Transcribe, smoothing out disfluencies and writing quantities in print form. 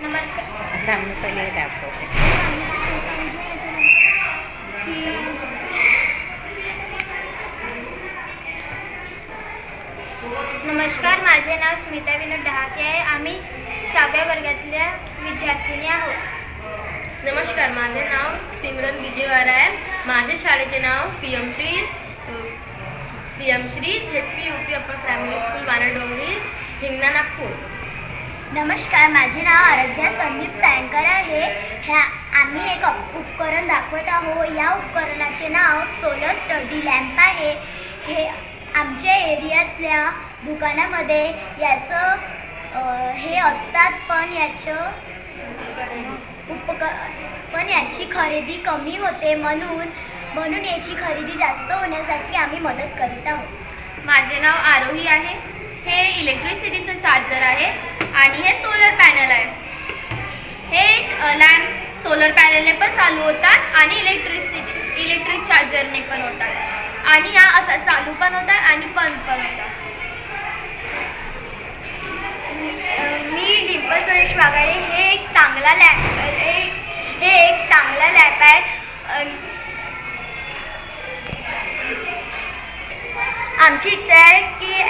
नमस्कार. आता मी पहिले दाखवते. नमस्कार, माझे नाव स्मिता विनोद डहाके आहे. आम्ही 6व्या वर्गातल्या विद्यार्थिनी आहोत. नमस्कार, माझे नाव सिमरन विजयवारा आहे. माझ्या शाळेचे नाव P M Shri ZP UP upper primary school Wanadongri, Hingna, Nagpur. नमस्कार, माझे नाव आराध्या संदीप सायंकर आहे. आम्ही एक उपकरण दाखवत आहोत. या उपकरणाचे नाव सोलर स्टडी लॅम्प आहे. हे आमच्या एरियातल्या दुकानामध्ये याचं हे असतात, पण याची खरेदी कमी होते, म्हणून याची खरेदी जास्त होण्यासाठी आम्ही मदत करीत आहोत. माझे नाव आरोही आहे. हे इलेक्ट्रिसिटीचं चार्जर आहे आणि हे सोलर पॅनल आहे. हे लॅम्प सोलर पॅनलने पण चालू होतात आणि इलेक्ट्रिक चार्जरने पण होतात आणि या असा चालू पण होतात आणि बंद पण होतात. मी डिंपल सुरेश वाघारे. हे एक चांगला लॅम्प आहे. आमची इच्छा आहे की